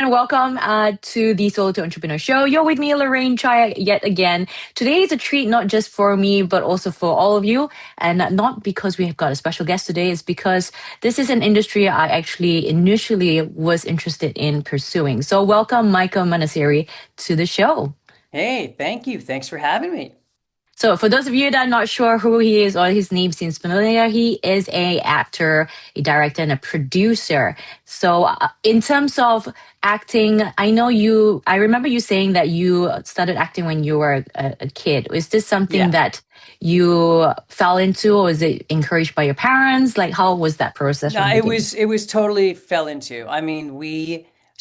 and welcome to the Solo to Entrepreneur Show. You're with me, Lorraine Chai, yet again. Today is a treat not just for me, but also for all of you. And not because we have got a special guest today, it's because this is an industry I actually initially was interested in pursuing. So welcome, Michael Manasseri, to the show. Hey, thank you. Thanks for having me. So for those of you that are not sure who he is or his name seems familiar, he is a actor, a director, and a producer. So in terms of acting, I remember you saying that you started acting when you were a kid. Is this something Yeah. that you fell into, or is it encouraged by your parents? Like, how was that process No, from the it beginning? was it was totally fell into. I mean,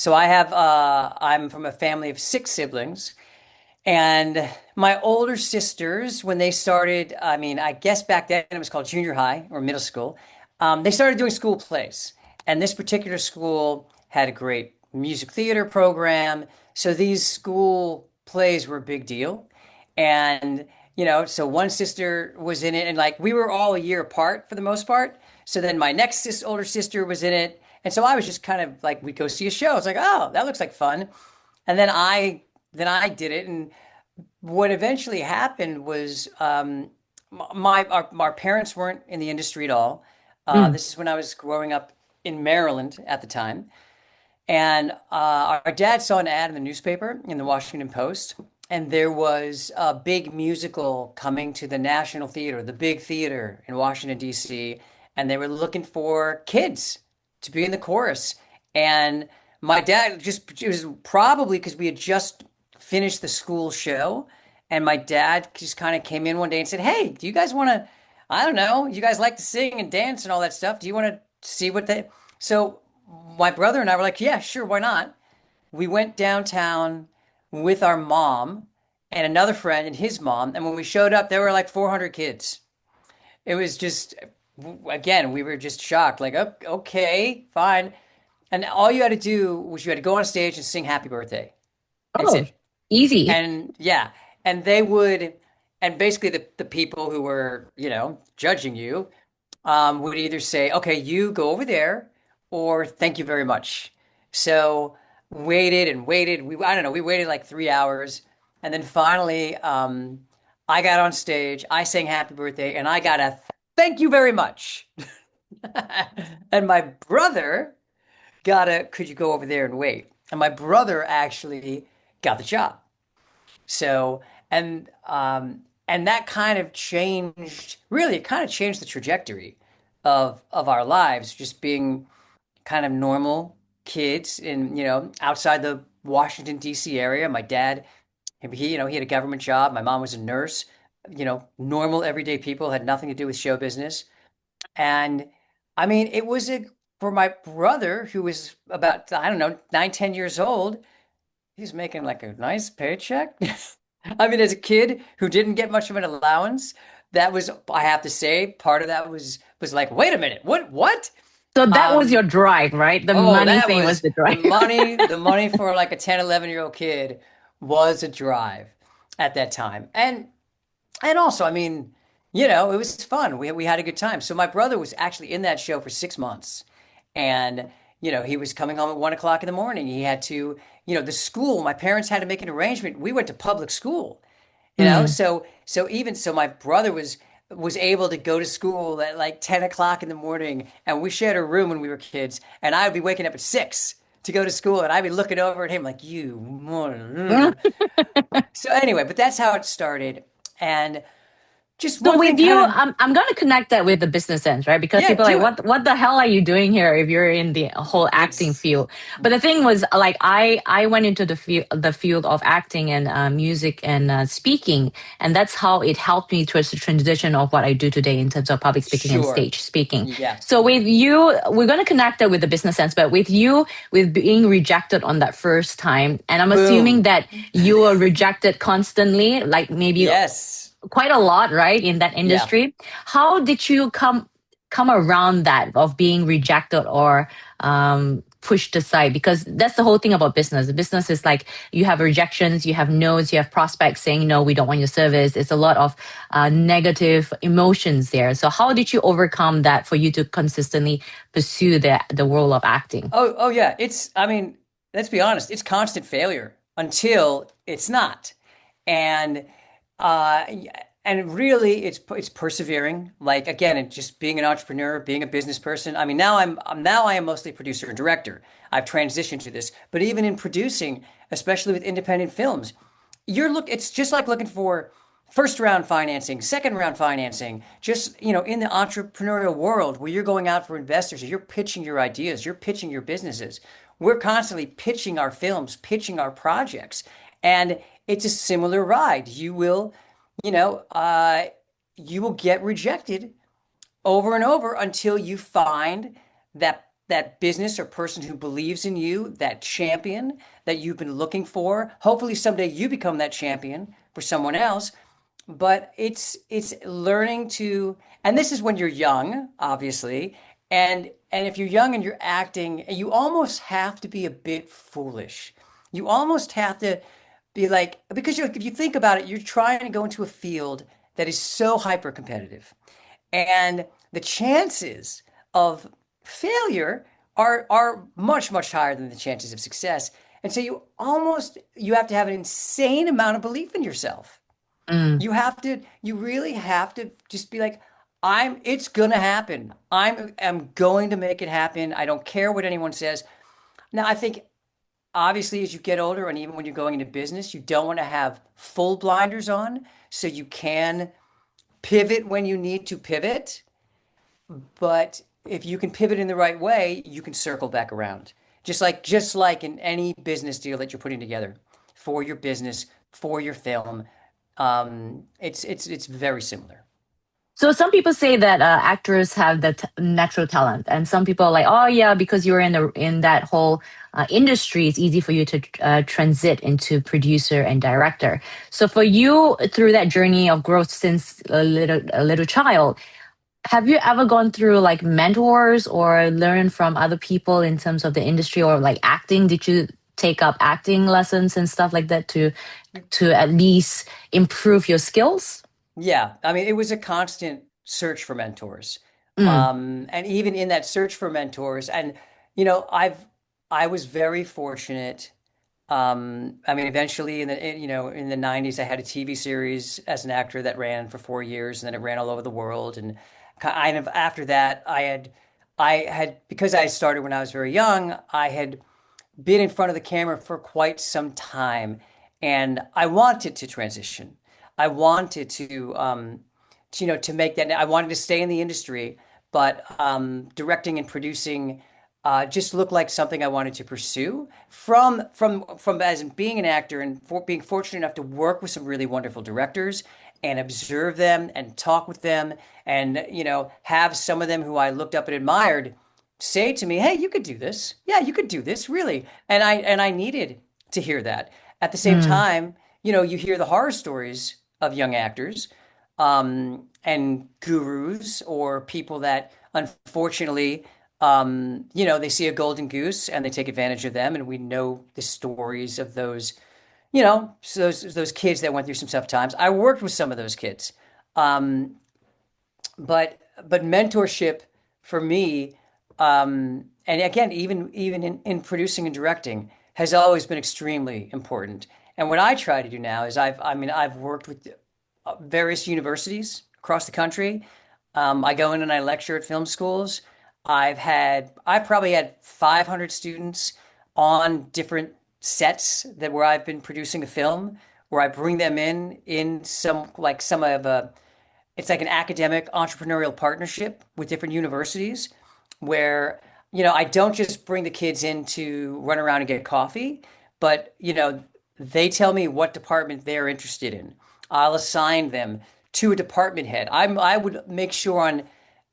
I'm from a family of six siblings, and my older sisters, when they started, I mean, I guess back then it was called junior high or middle school, they started doing school plays. And this particular school had a great music theater program. So these school plays were a big deal. And, so one sister was in it, and like we were all a year apart for the most part. So then my next older sister was in it. And so I was just kind of like, we'd go see a show. It's like, oh, that looks like fun. And then I did it. And what eventually happened was our parents weren't in the industry at all. Mm. This is when I was growing up in Maryland at the time. And our dad saw an ad in the newspaper in the Washington Post, and there was a big musical coming to the National Theater, the big theater in Washington, D.C., and they were looking for kids to be in the chorus. And my dad it was probably because we had just finished the school show, and my dad just kind of came in one day and said, "Hey, do you guys want to, I don't know, you guys like to sing and dance and all that stuff. Do you want to see what they?" So my brother and I were like, yeah, sure, why not? We went downtown with our mom and another friend and his mom. And when we showed up, there were like 400 kids. It was just, again, we were just shocked, like, okay, fine. And all you had to do was you had to go on stage and sing happy birthday. That's Oh, it. easy. And yeah, and they would, and basically the people who were, judging you would either say, okay, you go over there, or thank you very much. So waited and waited. I don't know, we waited like 3 hours. And then finally, I got on stage, I sang happy birthday, and I got a thank you very much. And my brother got a, could you go over there and wait? And my brother actually got the job. So, and that kind of changed, really, it kind of changed the trajectory of our lives, just being kind of normal kids in, outside the Washington, D.C. area. My dad, he had a government job. My mom was a nurse, normal everyday people, had nothing to do with show business. And I mean, it was for my brother, who was about, I don't know, 9, 10 years old, he was making like a nice paycheck. I mean, as a kid who didn't get much of an allowance, that was, I have to say, part of that was like, wait a minute, what? So that was Um, your drive, right? The oh, money that thing was was the drive. the money for like a 10, 11-year-old kid was a drive at that time. And also, I mean, it was fun. We had a good time. So my brother was actually in that show for 6 months. And, he was coming home at 1 o'clock in the morning. He had to, the school, my parents had to make an arrangement. We went to public school, Mm. so my brother was able to go to school at like 10 o'clock in the morning, and we shared a room when we were kids, and I would be waking up at 6 to go to school, and I'd be looking over at him like, so anyway, but that's how it started. And just So one thing with you, kind of, I'm going to connect that with the business sense, right? Because yeah, people are like, do it. what the hell are you doing here if you're in the whole acting Ex field? But the thing was, like, I went into the field of acting and music and speaking, and that's how it helped me towards the transition of what I do today in terms of public speaking and Sure. stage speaking. Yeah. So with you, we're going to connect that with the business sense, but with you, with being rejected on that first time, and I'm assuming Boom. that you were rejected constantly, like maybe Yes. quite a lot, right, in that Yeah. industry. How did you come around that of being rejected or pushed aside? Because that's the whole thing about business. The business is like you have rejections, you have no's, you have prospects saying no, we don't want your service. It's a lot of negative emotions there. So how did you overcome that for you to consistently pursue the role of acting? Oh, yeah. I mean, let's be honest, it's constant failure until it's not. And uh and really it's persevering. Like again, and just being an entrepreneur, being a business person. I mean, now I am mostly producer and director. I've transitioned to this. But even in producing, especially with independent films, it's just like looking for first round financing, second round financing, just, in the entrepreneurial world where you're going out for investors, or you're pitching your ideas, you're pitching your businesses. We're constantly pitching our films, pitching our projects, and it's a similar ride. You know, uh, you will get rejected over and over until you find that business or person who believes in you, that champion that you've been looking for. Hopefully someday you become that champion for someone else. But it's learning to, and this is when you're young, obviously, and if you're young and you're acting, you almost have to be a bit foolish. You almost have to be like, because if you think about it, you're trying to go into a field that is so hyper competitive, and the chances of failure are much much higher than the chances of success. And so you have to have an insane amount of belief in yourself. Mm. You really have to just be like, it's gonna happen. I'm going to make it happen. I don't care what anyone says. Now, I think obviously as you get older and even when you're going into business, you don't want to have full blinders on, so you can pivot when you need to pivot. But if you can pivot in the right way, you can circle back around. Just like in any business deal that you're putting together for your business, for your film, it's very similar. So some people say that actors have the natural talent, and some people are like, oh yeah, because you're in that whole industry, it's easy for you to transit into producer and director. So for you, through that journey of growth since a little child, have you ever gone through like mentors or learn from other people in terms of the industry or like acting? Did you take up acting lessons and stuff like that to at least improve your skills? Yeah, I mean, it was a constant search for mentors. Mm, And even in that search for mentors, and you know, I was very fortunate. I mean, eventually in the 90s, I had a TV series as an actor that ran for 4 years, and then it ran all over the world. And kind of after that, I had because I started when I was very young, I had been in front of the camera for quite some time, and I wanted to transition. I wanted to make that. I wanted to stay in the industry, but directing and producing just looked like something I wanted to pursue. From as being an actor and being fortunate enough to work with some really wonderful directors and observe them and talk with them, and have some of them who I looked up and admired say to me, "Hey, you could do this. Yeah, you could do this, really." And I needed to hear that. At the same mm, time, you hear the horror stories of young actors, and gurus or people that unfortunately, they see a golden goose and they take advantage of them. And we know the stories of those, so those kids that went through some tough times. I worked with some of those kids. Um, but mentorship for me, and again, even in producing and directing, has always been extremely important. And what I try to do now is I've worked with various universities across the country. I go in and I lecture at film schools. I've probably had 500 students on different sets that where I've been producing a film, where I bring them in some of a it's like an academic entrepreneurial partnership with different universities, where I don't just bring the kids in to run around and get coffee, but they tell me what department they're interested in. I'll assign them to a department head. I would make sure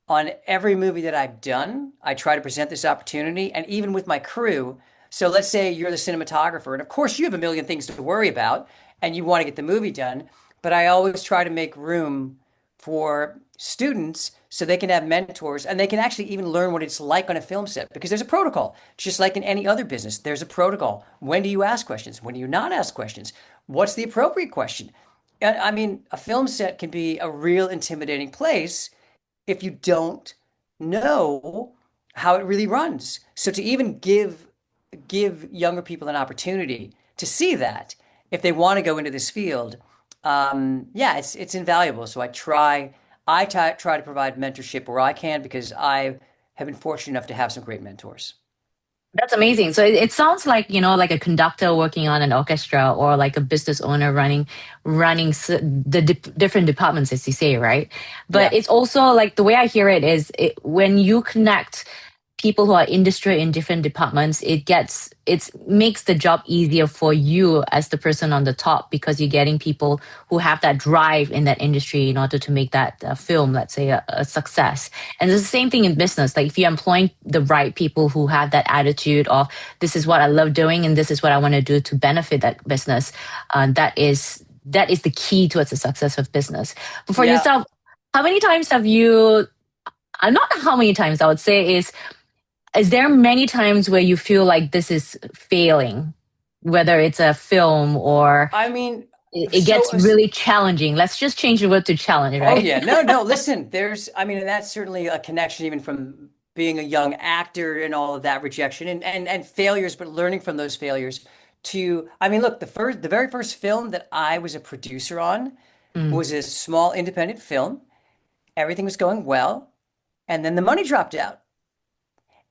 on every movie that I've done, I try to present this opportunity, and even with my crew. So let's say you're the cinematographer, and of course you have a million things to worry about, and you want to get the movie done. But I always try to make room for students so they can have mentors, and they can actually even learn what it's like on a film set, because there's a protocol. Just like in any other business, there's a protocol. When do you ask questions? When do you not ask questions? What's the appropriate question? I mean, a film set can be a real intimidating place if you don't know how it really runs. So to even give younger people an opportunity to see that if they want to go into this field, yeah, it's invaluable. So I try to provide mentorship where I can because I have been fortunate enough to have some great mentors. That's amazing. So it sounds like, like a conductor working on an orchestra or like a business owner the different departments, as you say, right? But Yeah. it's also like the way I hear it is when you connect people who are industry in different departments, it makes the job easier for you as the person on the top because you're getting people who have that drive in that industry in order to make that film, let's say, a success. And it's the same thing in business. Like if you're employing the right people who have that attitude of this is what I love doing and this is what I want to do to benefit that business, that is the key towards the success of business. But for Yeah. yourself, how many times have you? Not how many times I would say is there many times where you feel like this is failing, whether it's a film or I mean, it so gets really challenging? Let's just change the word to challenge, oh right? yeah, no, no. Listen, I mean, and that's certainly a connection even from being a young actor and all of that rejection and failures, but learning from those failures to, I mean, look, the very first film that I was a producer on Mm, was a small independent film. Everything was going well, and then the money dropped out,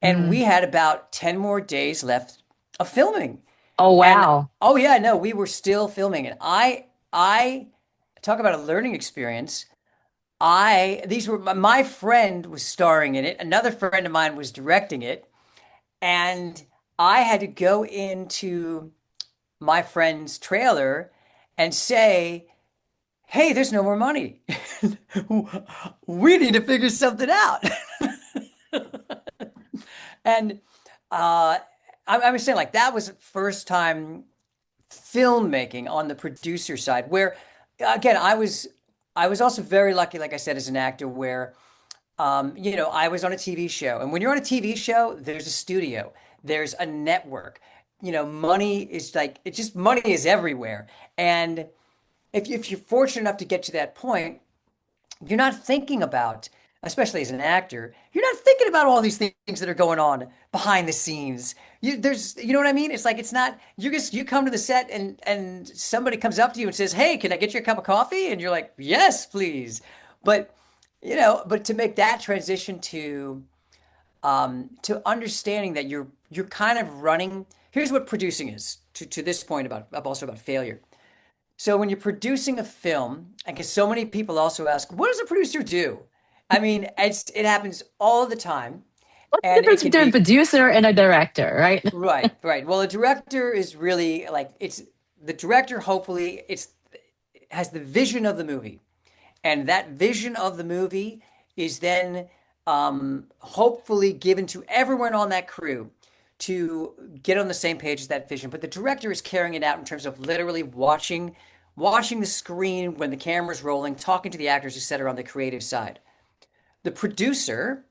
and mm. we had about 10 more days left of filming. Oh, And wow. oh yeah, no, we were still filming, and I talk about a learning experience. These were my friend was starring in it. Another friend of mine was directing it. And I had to go into my friend's trailer and say, hey, there's no more money. We need to figure something out. And I was saying, like, that was first time filmmaking on the producer side, where, again, I was also very lucky, like I said, as an actor, where I was on a TV show. And when you're on a TV show, there's a studio, there's a network. Money is like, it's just money is everywhere. And if you're fortunate enough to get to that point, you're not thinking about, especially as an actor, you're not thinking about all these things that are going on behind the scenes. You know what I mean? It's like it's not you come to the set and somebody comes up to you and says, "Hey, can I get you a cup of coffee?" And you're like, "Yes, please." But but to make that transition to understanding that you're kind of running. Here's what producing is to this point about failure. So when you're producing a film, because so many people also ask, what does a producer do? I mean, it happens all the time, What's the and it difference can between a be producer and a director, right? right, right. Well, a director is really like it's the director. Hopefully, it's has the vision of the movie, and that vision of the movie is then hopefully given to everyone on that crew to get on the same page as that vision. But the director is carrying it out in terms of literally watching the screen when the camera's rolling, talking to the actors, etc. on the creative side. The producer,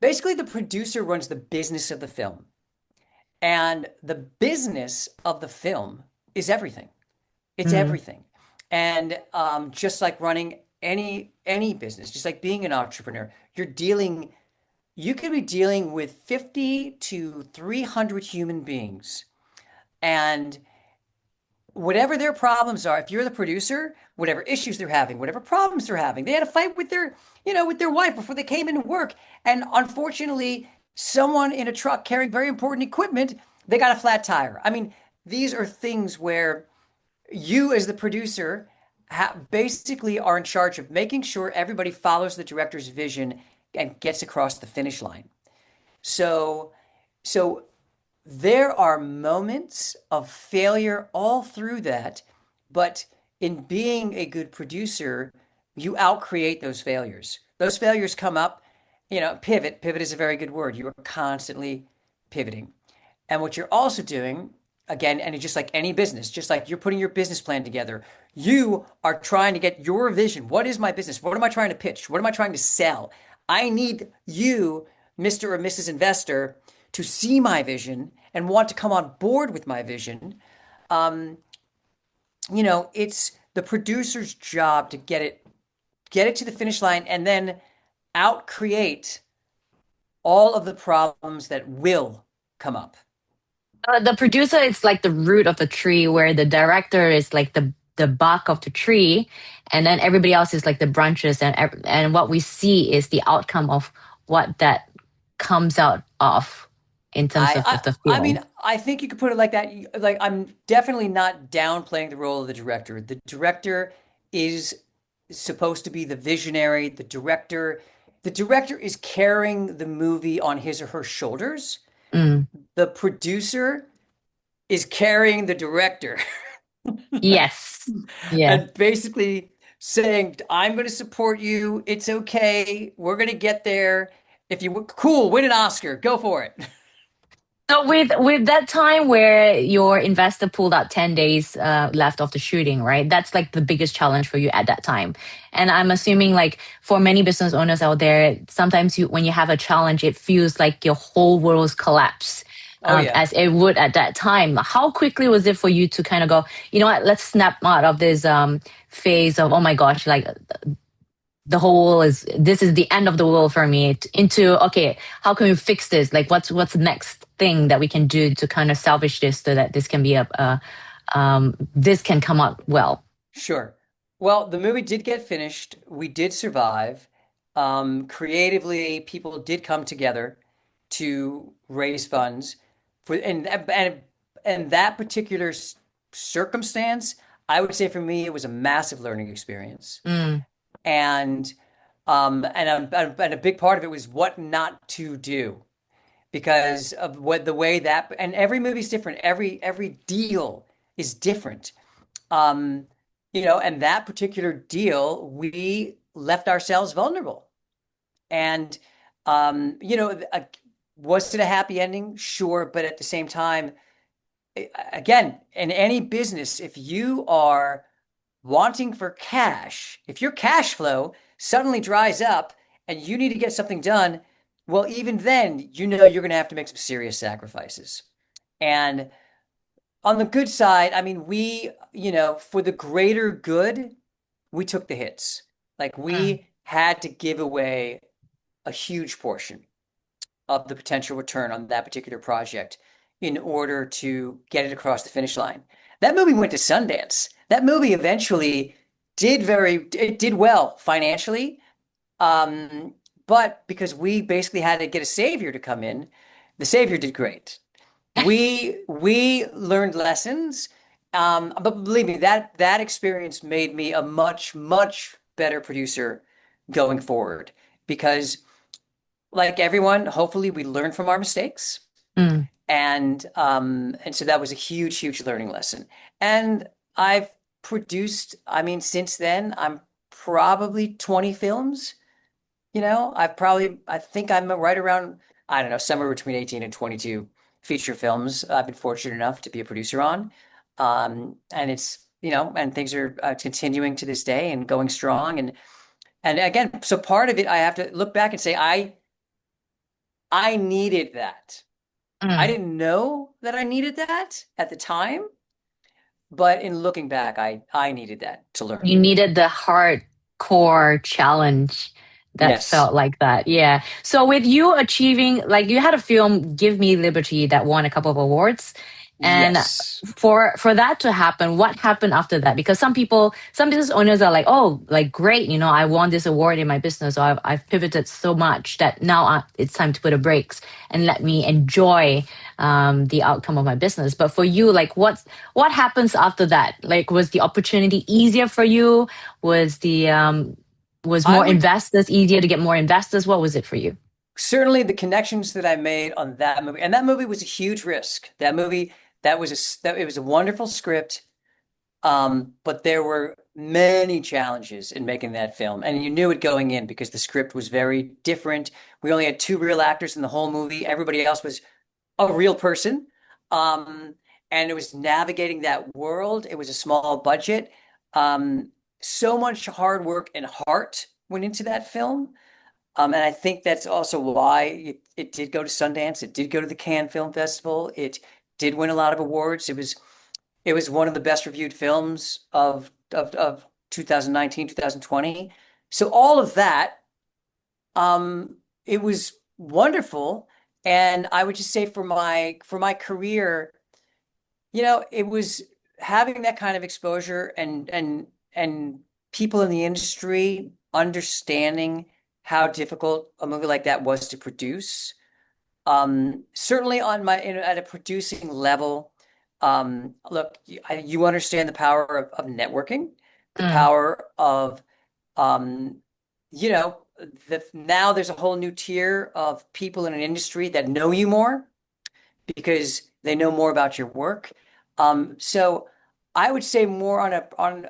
basically the producer runs the business of the film. And the business of the film is everything. It's Mm, everything. And just like running any business, just like being an entrepreneur, you could be dealing with 50 to 300 human beings. And whatever their problems are, if you're the producer, whatever issues they're having, whatever problems they're having, they had a fight with their wife before they came into work. And unfortunately, someone in a truck carrying very important equipment, they got a flat tire. I mean, these are things where you as the producer basically are in charge of making sure everybody follows the director's vision and gets across the finish line. So, so there are moments of failure all through that, but in being a good producer, you outcreate those failures. Those failures come up, pivot. Pivot is a very good word. You are constantly pivoting. And what you're also doing, again, and it's just like any business, just like you're putting your business plan together, you are trying to get your vision. What is my business? What am I trying to pitch? What am I trying to sell? I need you, Mr. or Mrs. Investor, to see my vision and want to come on board with my vision. Um, it's the producer's job to get it to the finish line and then out create all of the problems that will come up. The producer is like the root of the tree, where the director is like the bark of the tree, and then everybody else is like the branches, and what we see is the outcome of what that comes out of in terms of the I mean, film. I think you could put it like that. Like, I'm definitely not downplaying the role of the director. The director is supposed to be the visionary. The director is carrying the movie on his or her shoulders. Mm, The producer is carrying the director yes. Yeah. and basically saying, I'm going to support you. It's okay. We're going to get there. If you cool, win an Oscar, go for it. So with that time where your investor pulled out 10 days left of the shooting, right? That's like the biggest challenge for you at that time. And I'm assuming like for many business owners out there, sometimes when you have a challenge, it feels like your whole world's collapse. Oh, yeah. As it would at that time. How quickly was it for you to kind of go, you know what, let's snap out of this phase of, oh my gosh, like the whole is this is the end of the world for me, into okay, how can we fix this, like what's the next thing that we can do to kind of salvage this so that this can be this can come out well. Sure. Well, the movie did get finished. We did survive. Creatively, people did come together to raise funds for, and that particular circumstance, I would say for me, it was a massive learning experience. Mm, And and a big part of it was what not to do because of what the way that, and every movie's different. Every deal is different. Um, and that particular deal, we left ourselves vulnerable. And, was it a happy ending? Sure. But at the same time, again, in any business, if you are wanting for cash, if your cash flow suddenly dries up and you need to get something done, well, even then, you're going to have to make some serious sacrifices. And on the good side, I mean, for the greater good, we took the hits. Like mm. we had to give away a huge portion of the potential return on that particular project in order to get it across the finish line. That movie went to Sundance. That movie eventually it did well financially. But because we basically had to get a savior to come in, the savior did great. We learned lessons, but believe me, that experience made me a much better producer going forward. Because, like everyone, hopefully we learn from our mistakes, Mm. and so that was a huge learning lesson. And I've produced, I mean, since then, I'm probably 20 films. I think I'm right around, I don't know, somewhere between 18 and 22 feature films I've been fortunate enough to be a producer on. And and things are continuing to this day and going strong. And again, so part of it, I have to look back and say, I needed that. I Mm. didn't know that I needed that at the time, but in looking back, I needed that to learn. You needed the hardcore challenge that Yes. felt like that. Yeah. So with you achieving, like you had a film, Give Me Liberty, that won a couple of awards. And Yes. for that to happen, what happened after that? Because some business owners are like, oh, like great, I won this award in my business, or I've pivoted so much that now it's time to put a brakes and let me enjoy the outcome of my business. But for you, like what happens after that? Like, was the opportunity easier for you? Was the was I more would investors easier to get more investors? What was it for you? certainly the connections that I made on that movie, and that movie was a huge risk. That movie, it was a wonderful script, but there were many challenges in making that film, and you knew it going in because the script was very different. We only had two real actors in the whole movie. Everybody else was a real person. Um, and it was navigating that world. It was a small budget. Um, so much hard work and heart went into that film. And I think that's also why it did go to Sundance. It did go to the Cannes Film Festival. It did win a lot of awards. It was one of the best reviewed films of 2019, 2020. So all of that, it was wonderful. And I would just say for my career, it was having that kind of exposure and people in the industry understanding how difficult a movie like that was to produce. Certainly at a producing level, look, you understand the power of networking, the Mm, power of, um, you know, now there's a whole new tier of people in an industry that know you more because they know more about your work. So I would say more on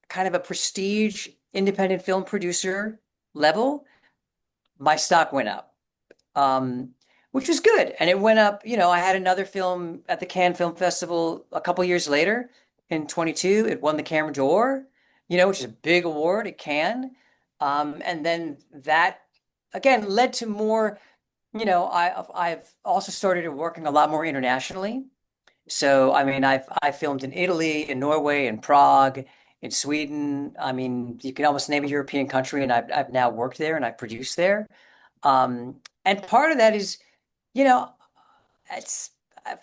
kind of a prestige independent film producer level, my stock went up, which was good. And it went up, I had another film at the Cannes Film Festival a couple years later in 22. It won the Camera d'Or, which is a big award at Cannes. And then that again led to more, I've also started working a lot more internationally. So, I mean, I filmed in Italy, in Norway, in Prague, in Sweden. I mean, you can almost name a European country, and I've now worked there and I've produced there. And part of that is, you know, it's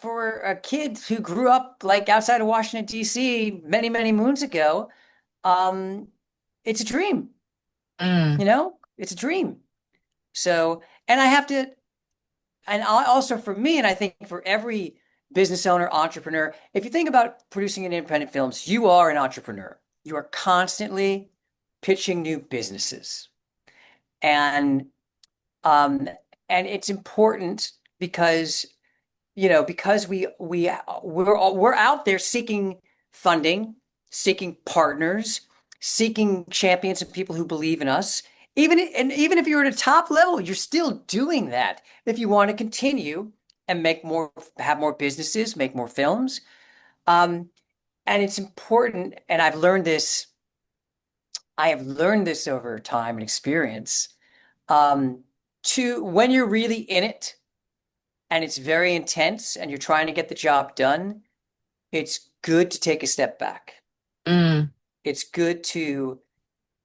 for a kid who grew up like outside of Washington, D.C. many, many moons ago. Um, it's a dream, mm, it's a dream. So, and I have to, and also for me, and I think for every business owner, entrepreneur, if you think about producing independent films, you are an entrepreneur. You are constantly pitching new businesses. And um, and it's important because because we're out there seeking funding, seeking partners, seeking champions and people who believe in us. Even if you're at a top level, you're still doing that if you want to continue and have more businesses, make more films. Um, and it's important, and I have learned this over time and experience, um, to when you're really in it and it's very intense and you're trying to get the job done, it's good to take a step back. mm. It's good to,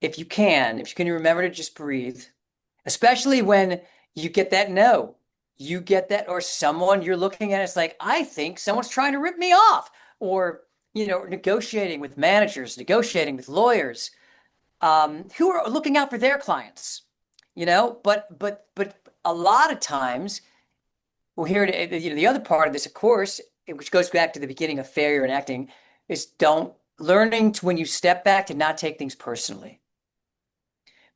if you can remember to just breathe, especially when you get that no, you get that, or someone you're looking at, it's like, I think someone's trying to rip me off, or, negotiating with managers, negotiating with lawyers, who are looking out for their clients, but a lot of times, well, the other part of this, of course, which goes back to the beginning of failure in acting, is don't learning to when you step back to not take things personally,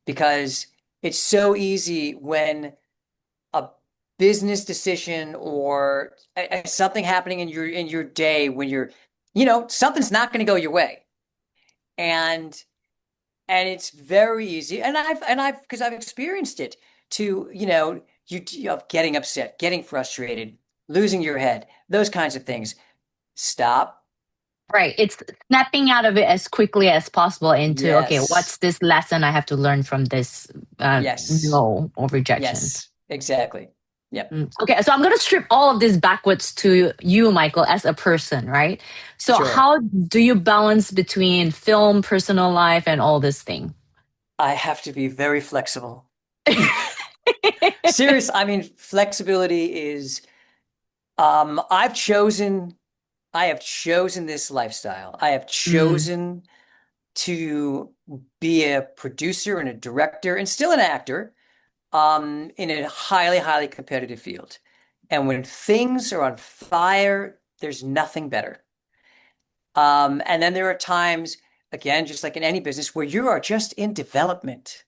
because it's so easy when a business decision or something happening in your day when something's not going to go your way, and it's very easy, and I've because I've experienced it, to getting upset, getting frustrated, losing your head, those kinds of things. Stop. Right. It's snapping out of it as quickly as possible into, okay, Yes. what's this lesson I have to learn from this Yes. no or rejection? Yes. Exactly. Yep. Mm. Okay, so I'm going to strip all of this backwards to you, Michael, as a person, right? So, Sure. how do you balance between film, personal life, and all this thing? I have to be very flexible. Serious. I mean, flexibility is, I have chosen this lifestyle. I have Mm, chosen to be a producer and a director and still an actor, in a highly, highly competitive field. And when things are on fire, there's nothing better. And then there are times, again, just like in any business, where you are just in development.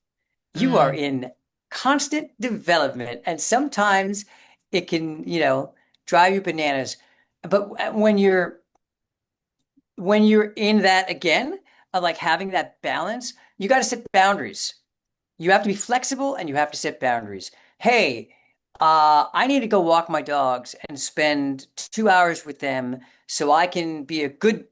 You are mm, in constant development. And sometimes it can, drive you bananas. But when you're in that again, of like having that balance, you got to set boundaries. You have to be flexible and you have to set boundaries. Hey, I need to go walk my dogs and spend 2 hours with them so I can be a good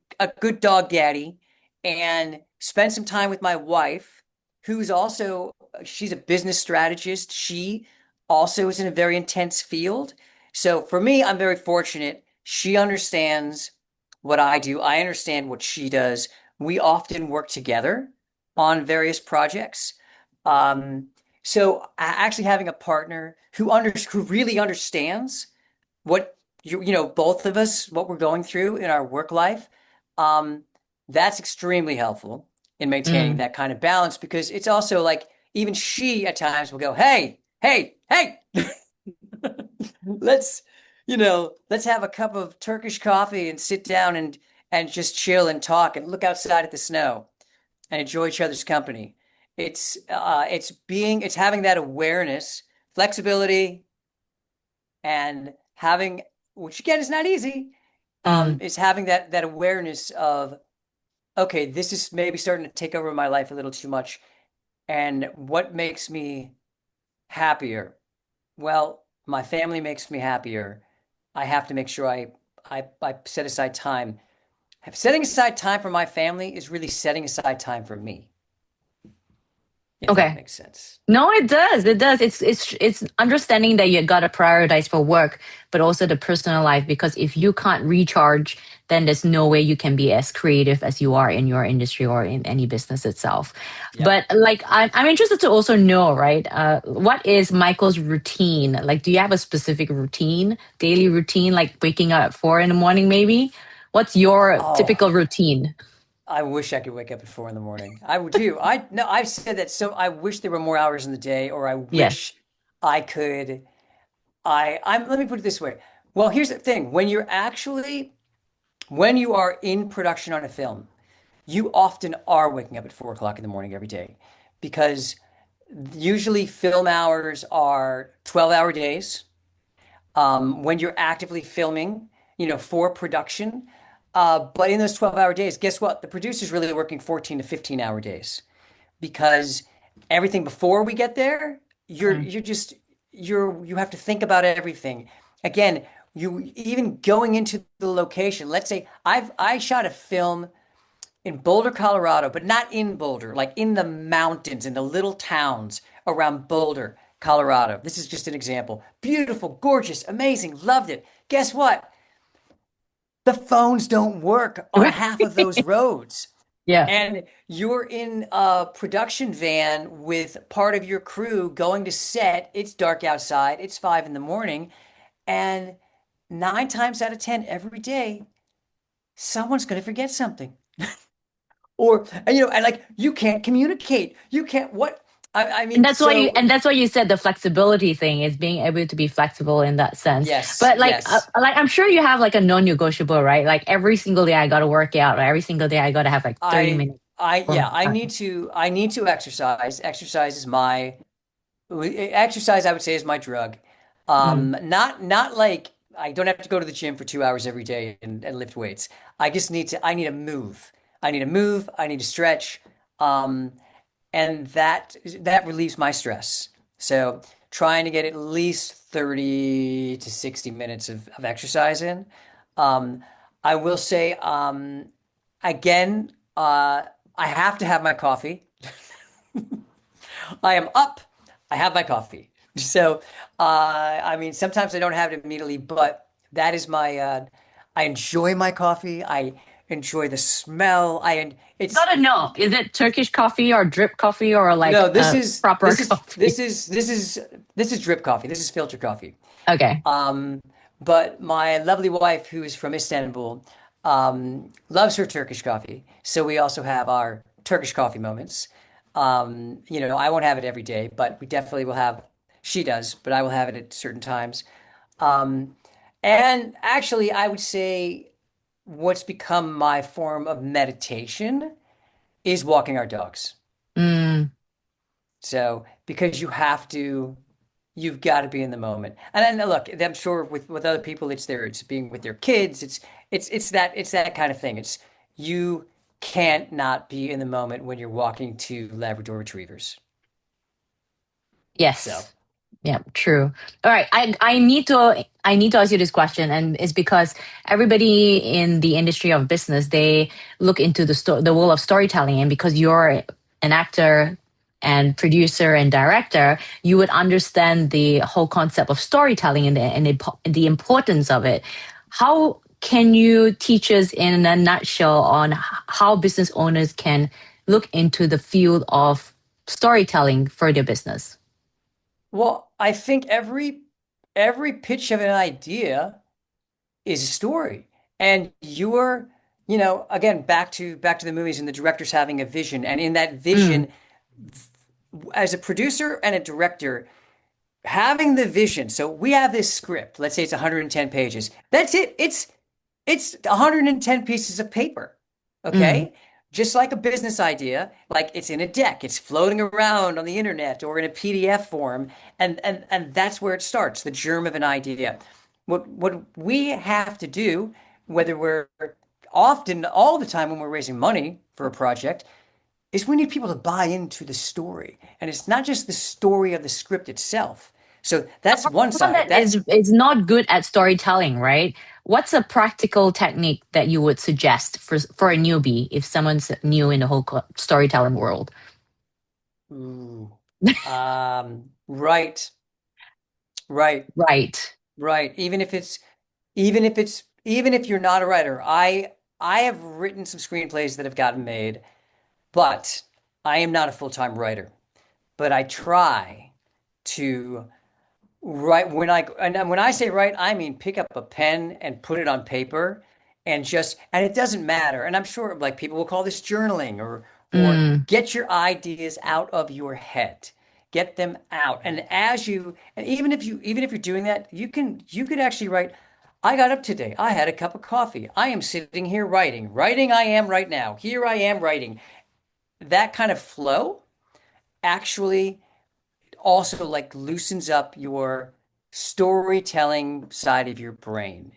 dog daddy and spend some time with my wife, who's also she's a business strategist. She also is in a very intense field. So for me, I'm very fortunate. She understands what I do. I understand what she does. We often work together on various projects. Um, so actually having a partner who really understands what both of us, what we're going through in our work life, um, that's extremely helpful in maintaining Mm, that kind of balance because it's also like even she at times will go, hey, hey, hey, let's, let's have a cup of Turkish coffee and sit down and just chill and talk and look outside at the snow and enjoy each other's company. It's having that awareness, flexibility, and having, which again is not easy, mm. is having that awareness of, okay, this is maybe starting to take over my life a little too much. And what makes me happier? Well, my family makes me happier. I have to make sure I set aside time. Setting aside time for my family is really setting aside time for me, if that Okay. makes sense. No, it does. It does. It's understanding that you gotta prioritize for work, but also the personal life. Because if you can't recharge, then there's no way you can be as creative as you are in your industry or in any business itself. Yep. But like, I'm interested to also know, right? What is Michael's routine? Like, do you have a specific routine, daily routine, like waking up at 4 in the morning, maybe? What's your Oh, typical routine? I wish I could wake up at 4 in the morning. I would do. I no, I've said that. So I wish there were more hours in the day, or I wish Yes. I could. Let me put it this way. Well, here's the thing. When you are in production on a film, you often are waking up at 4 o'clock in the morning every day because usually film hours are 12-hour days. When you're actively filming, for production. But in those 12-hour days, guess what? The producer's really working 14 to 15-hour days because everything before we get there, Mm. you have to think about everything. Again, you even going into the location. Let's say I shot a film in Boulder, Colorado, but not in Boulder, like in the mountains, in the little towns around Boulder, Colorado. This is just an example. Beautiful, gorgeous, amazing, loved it. Guess what? The phones don't work on half of those roads. Yeah. And you're in a production van with part of your crew going to set. It's dark outside. It's 5 in the morning. And 9 times out of 10 every day, someone's going to forget something. Or, and like you can't communicate. You can't, what? I And mean, that's why you so and that's why you said the flexibility thing is being able to be flexible in that sense. yes, But yes. like I'm sure you have like a non-negotiable, right? Like every single day I got to work out, or every single day I got to have like 30 minutes for Yeah, I need to exercise. Exercise, I would say, is my drug. mm, Not like I don't have to go to the gym for 2 hours every day and lift weights. I need to move. I need to move. I need to stretch. Um, and that relieves my stress. So trying to get at least 30 to 60 minutes of exercise in. Um, I will say, again, I have to have my coffee. I am up. I have my coffee. So, I mean, sometimes I don't have it immediately, but that is I enjoy my coffee. I enjoy the smell. It's, gotta know. Is it Turkish coffee or drip coffee or like no, proper coffee? this is drip coffee. This is filter coffee. Okay. Um, but my lovely wife, who is from Istanbul, loves her Turkish coffee. So we also have our Turkish coffee moments. I won't have it every day, but we definitely will have, she does, but I will have it at certain times. Um, and actually, I would say what's become my form of meditation is walking our dogs. Mm, So, because you've got to be in the moment. And then look, I'm sure with other people, it's being with their kids. It's that kind of thing. It's you can't not be in the moment when you're walking to Labrador retrievers. So, yes. Yeah, true. All right, I need to ask you this question, and it's because everybody in the industry of business they look into the world of storytelling, and because you're an actor and producer and director, you would understand the whole concept of storytelling and the importance of it. How can you teach us in a nutshell on how business owners can look into the field of storytelling for their business? well, I think every pitch of an idea is a story. And you're, again, back to the movies and the directors having a vision. And in that Mm, vision, as a producer and a director, having the vision. So we have this script. Let's say it's 110 pages. That's it. It's 110 pieces of paper. mm. Okay? Just like a business idea, like it's in a deck, it's floating around on the internet or in a PDF form, and that's where it starts, the germ of an idea. What we have to do, whether we're often all the time when we're raising money for a project, is we need people to buy into the story. And it's not just the story of the script itself. So that's one Someone side. that is not good at storytelling, right? What's a practical technique that you would suggest for a newbie if someone's new in the whole storytelling world? Ooh. Right, right, Right. right. Even if you're not a writer, I have written some screenplays that have gotten made, but I am not a full-time writer. But I try to write when I say write, I mean pick up a pen and put it on paper and it doesn't matter. And I'm sure like people will call this journaling or Mm, get your ideas out of your head. Get them out. And even if you're doing that, you could actually write, I got up today. I had a cup of coffee. I am sitting here writing. Writing I am right now. Here I am writing. That kind of flow actually also like loosens up your storytelling side of your brain,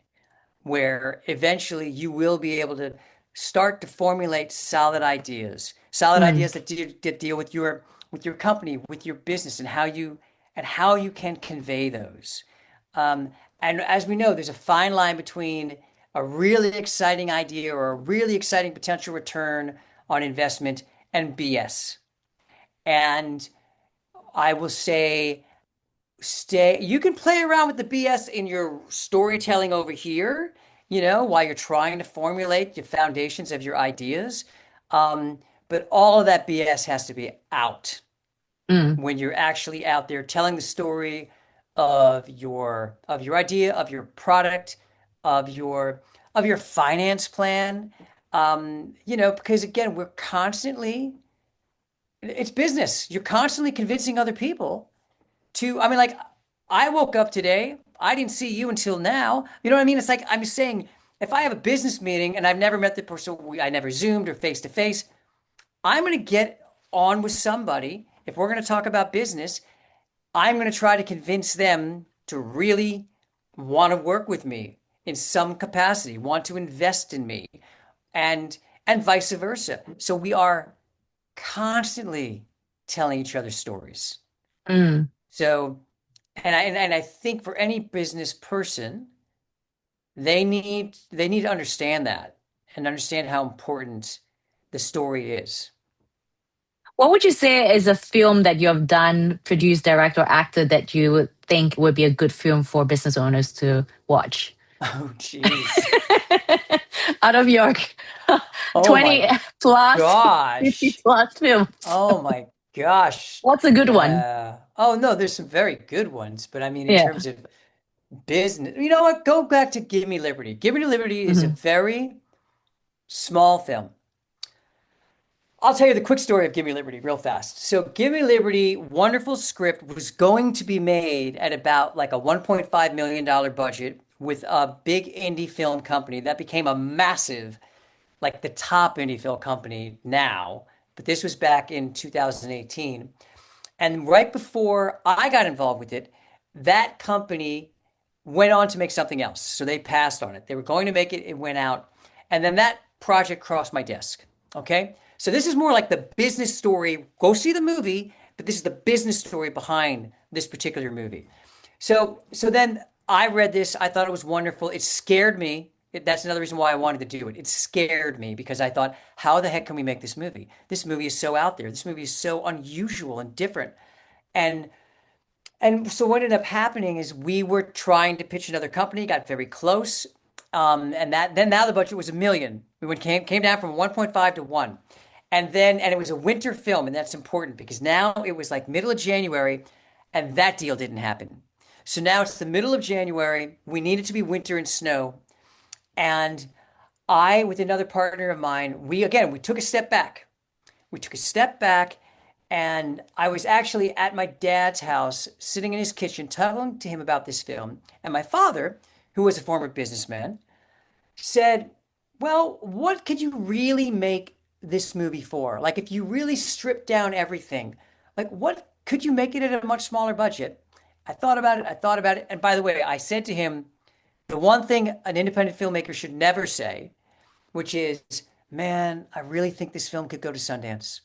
where eventually you will be able to start to formulate solid mm, ideas that deal with your company, with your business, and how you can convey those. And as we know, there's a fine line between a really exciting idea or a really exciting potential return on investment and BS. And I will say you can play around with the BS in your storytelling over here, while you're trying to formulate the foundations of your ideas. Um, but all of that BS has to be out mm, when you're actually out there telling the story of your idea, of your product, of your finance plan. Because again, we're constantly it's business. You're constantly convincing other people I mean, like, I woke up today. I didn't see you until now. You know what I mean? It's like I'm saying, if I have a business meeting and I've never met the person, I never Zoomed or face to face, I'm going to get on with somebody. If we're going to talk about business, I'm going to try to convince them to really want to work with me in some capacity, want to invest in me, and and vice versa. So we are constantly telling each other stories. mm. So and I think for any business person, they need to understand that and understand how important the story is. What would you say is a film that you have done, produced, direct, or acted that you would think would be a good film for business owners to watch? Oh, jeez. Out of your Oh 20 my plus, 50 gosh. plus films. Oh my gosh. What's a good one? Yeah. Oh no, there's some very good ones, but I mean, in Yeah. terms of business, you know what? Go back to Give Me Liberty. Give Me Liberty is a Hmm. very small film. I'll tell you the quick story of Give Me Liberty real fast. So, Give Me Liberty, wonderful script, was going to be made at about like a $1.5 million budget with a big indie film company that became a massive, like the top indie film company now. But this was back in 2018. And right before I got involved with it, that company went on to make something else. So they passed on it. They were going to make it, it went out. And then that project crossed my desk. Okay. So this is more like the business story. Go see the movie, but this is the business story behind this particular movie. So then I read this. I thought it was wonderful. It scared me. That's another reason why I wanted to do it. It scared me because I thought, how the heck can we make this movie? This movie is so out there. This movie is so unusual and different. And and so what ended up happening is we were trying to pitch another company, got very close. And that then now the budget was 1 million. We went came down from 1.5 to 1. And it was a winter film, and that's important because now it was like middle of January and that deal didn't happen. So now it's the middle of January. We need it to be winter and snow. And I, with another partner of mine, we took a step back. We took a step back, and I was actually at my dad's house, sitting in his kitchen, talking to him about this film. And my father, who was a former businessman, said, well, what could you really make this movie for? Like, if you really strip down everything, like, what could you make it at a much smaller budget? I thought about it. I thought about it. And by the way, I said to him, the one thing an independent filmmaker should never say, which is, man, I really think this film could go to Sundance.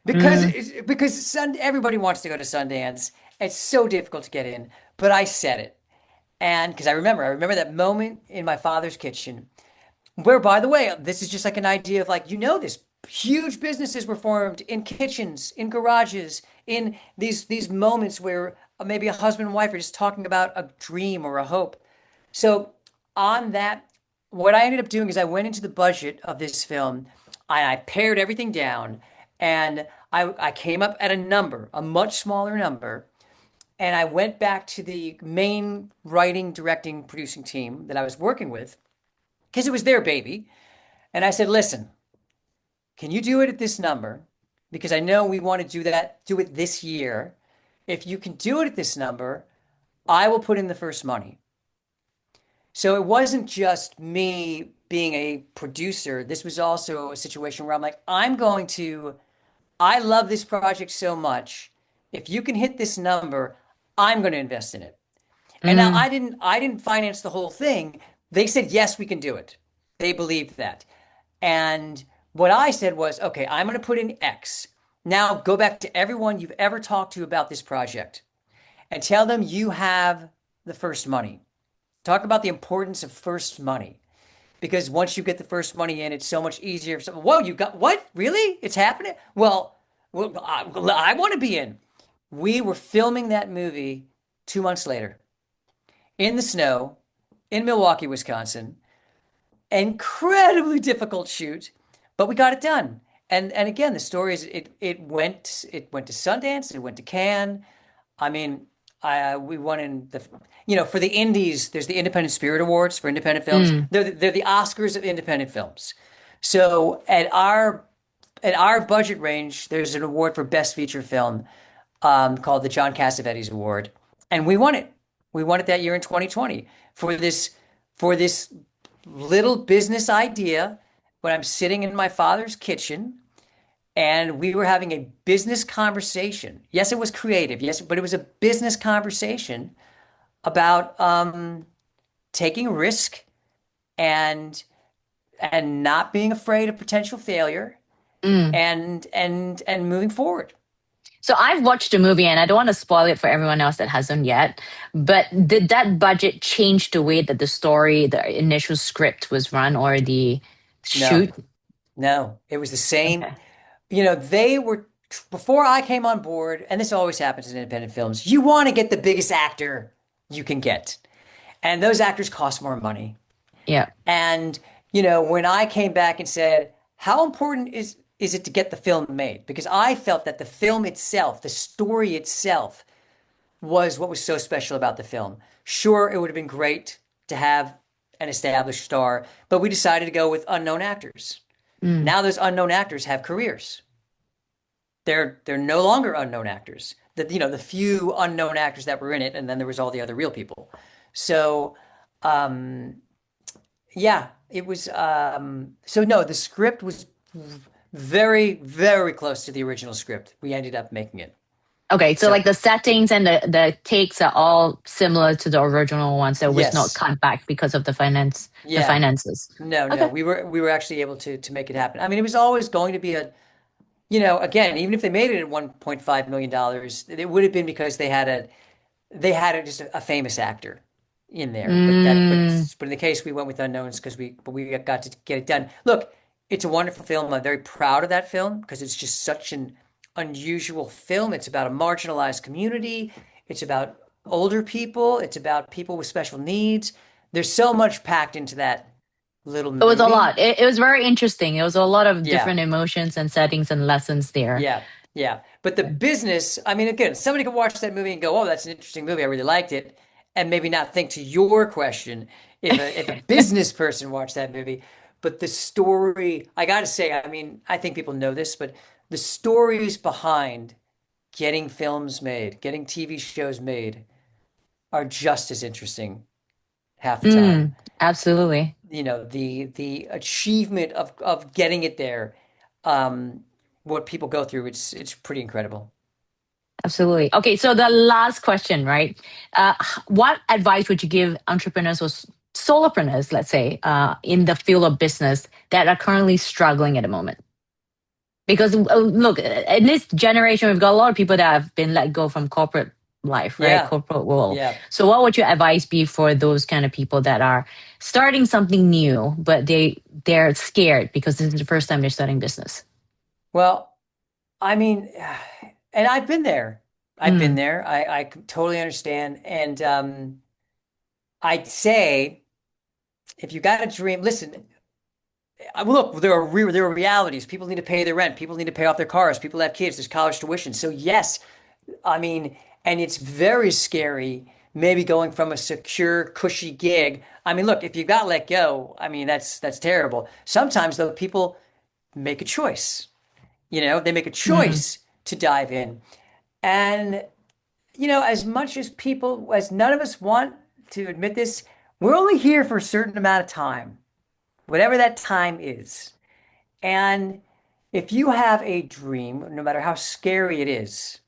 Because Mm, everybody wants to go to Sundance. It's so difficult to get in. But I said it. And because I remember that moment in my father's kitchen where, by the way, this is just like an idea of like, this huge businesses were formed in kitchens, in garages, in these moments where maybe a husband and wife are just talking about a dream or a hope. So on that, what I ended up doing is I went into the budget of this film and I pared everything down and I came up at a number, a much smaller number. And I went back to the main writing, directing, producing team that I was working with because it was their baby. And I said, listen, can you do it at this number? Because I know we want to do it this year. If you can do it at this number, I will put in the first money. So it wasn't just me being a producer. This was also a situation where I'm like, I love this project so much. If you can hit this number, I'm going to invest in it. And now mm, I didn't finance the whole thing. They said, yes, we can do it. They believed that. And what I said was, okay, I'm going to put in X. Now go back to everyone you've ever talked to about this project and tell them you have the first money. Talk about the importance of first money. Because once you get the first money in, it's so much easier. Whoa, you got what? Really? It's happening? Well, I want to be in. We were filming that movie 2 months later in the snow in Milwaukee, Wisconsin. Incredibly difficult shoot, but we got it done. And again, the story is it went to Sundance, it went to Cannes. I mean, we won in for the indies. There's the Independent Spirit Awards for independent films. mm. They're the Oscars of independent films. So at our budget range, there's an award for best feature film called the John Cassavetes Award, and we won it. We won it that year in 2020 for this little business idea when I'm sitting in my father's kitchen and we were having a business conversation. Yes, it was creative. Yes, but it was a business conversation about taking a risk and not being afraid of potential failure Mm. and moving forward. So I've watched the movie and I don't want to spoil it for everyone else that hasn't yet. But did that budget change the way that the story, the initial script was run or the No, shoot? no, it was the same. Okay. They were before I came on board, and this always happens in independent films. You want to get the biggest actor you can get, and those actors cost more money. Yeah. And when I came back and said, how important is it to get the film made? Because I felt that the film itself, the story itself, was what was so special about the film. Sure, it would have been great to have an established star, but we decided to go with unknown actors. Mm. Now those unknown actors have careers. They're no longer unknown actors. The few unknown actors that were in it, and then there was all the other real people. So um, yeah, it was. So no, the script was very, very close to the original script. We ended up making it. Okay, so So like the settings and the takes are all similar to the original ones that was not yes, cut back because of the yeah, finances. no, no, Okay. we were actually able to make it happen. I mean, it was always going to be again, even if they made it at $1.5 million, it would have been because they had just a famous actor in there. Mm. But in the case we went with unknowns because we got to get it done. Look, it's a wonderful film. I'm very proud of that film because it's just such an unusual film. It's about a marginalized community. It's about older people. It's about people with special needs. There's so much packed into that little It was a movie. lot. It was very interesting. It was a lot of Yeah. different emotions and settings and lessons there. Yeah, yeah. But the business, I mean, again, somebody could watch that movie and go, "Oh, that's an interesting movie. I really liked it." and maybe not think to your question if a business person watched that movie. But the story, I got to say, I mean, I think people know this, but the stories behind getting films made, getting TV shows made are just as interesting half the time. Absolutely. You know, the achievement of getting it there, um, what people go through, it's pretty incredible. Absolutely. Okay, so the last question, right? What advice would you give entrepreneurs or solopreneurs, let's say, in the field of business that are currently struggling at the moment? Because look, in this generation, we've got a lot of people that have been let go from corporate life, right? Yeah, Corporate world. yeah. So, what would your advice be for those kind of people that are starting something new, but they're scared because this is the first time they're starting business? Well, I mean, and I've been there. I've been Mm, there. I totally understand. And I'd say if you got a dream, listen, look, there are realities. People need to pay their rent. People need to pay off their cars. People have kids. There's college tuition. So yes, I mean, and it's very scary, maybe going from a secure, cushy gig. I mean, look, if you got let go, I mean, that's terrible. Sometimes though, people make a choice. You know, they make a mm, choice to dive in. And, you know, as much as people, as none of us want to admit this, we're only here for a certain amount of time, whatever that time is. And if you have a dream, no matter how scary it is,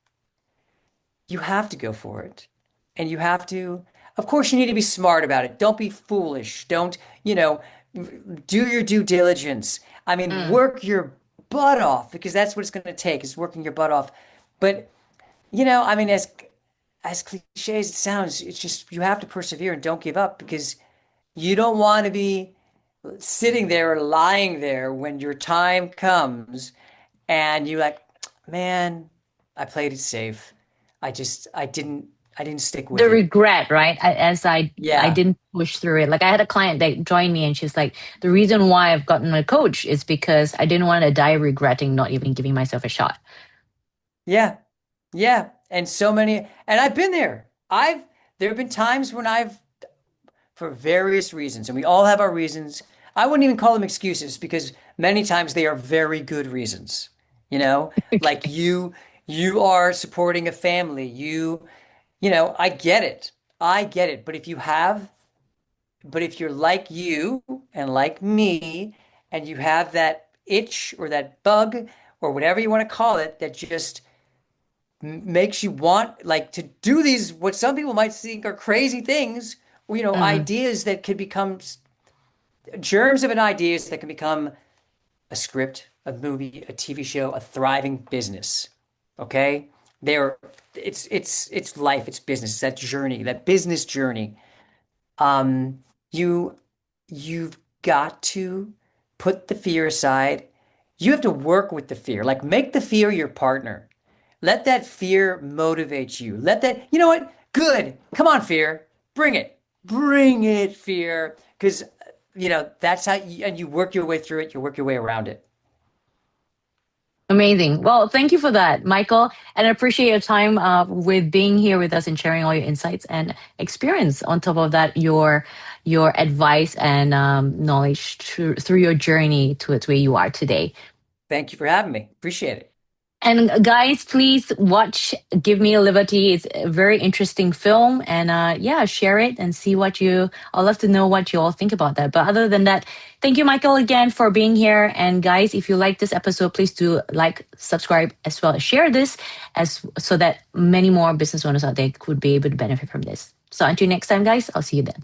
you have to go for it. And you have to, of course, you need to be smart about it. Don't be foolish. Don't, you know, do your due diligence. I mean, mm. work your butt off because that's what it's going to take is working your butt off. But, you know, I mean, as cliche as it sounds, it's just you have to persevere and don't give up because you don't want to be sitting there or lying there when your time comes and you're like, man, I played it safe. I didn't stick with The it. regret, right? I Yeah. didn't push through it. Like I had a client that joined me, and she's like, the reason why I've gotten a coach is because I didn't want to die regretting not even giving myself a shot. Yeah. Yeah. And so many, and I've been there. There have been times when for various reasons, and we all have our reasons. I wouldn't even call them excuses because many times they are very good reasons. You know, like Okay. you are supporting a family. You know, I get it. I get it. But if you're like you and like me, and you have that itch or that bug or whatever you want to call it that just makes you want like to do these what some people might think are crazy things, or, you know, Mm, ideas that could become germs of an ideas that can become a script, a movie, a TV show, a thriving business. Okay? They're it's life, it's business, it's that journey, that business journey. Um, you you've got to put the fear aside. You have to work with the fear. Like make the fear your partner. Let that fear motivate you. Let that, you know what? Good. Come on, fear. Bring it. Bring it, fear. Because, you know, that's how you, and you work your way through it. You work your way around it. amazing. Well, thank you for that, Michael, and I appreciate your time with being here with us and sharing all your insights and experience. On top of that, your advice and knowledge through your journey towards where you are today. Thank you for having me. Appreciate it. And guys, please watch Give Me a Liberty. It's a very interesting film. And yeah, share it and see what I'd love to know what you all think about that. But other than that, thank you, Michael, again for being here. And guys, if you like this episode, please do like, subscribe, as well as share this as so that many more business owners out there could be able to benefit from this. So until next time, guys, I'll see you then.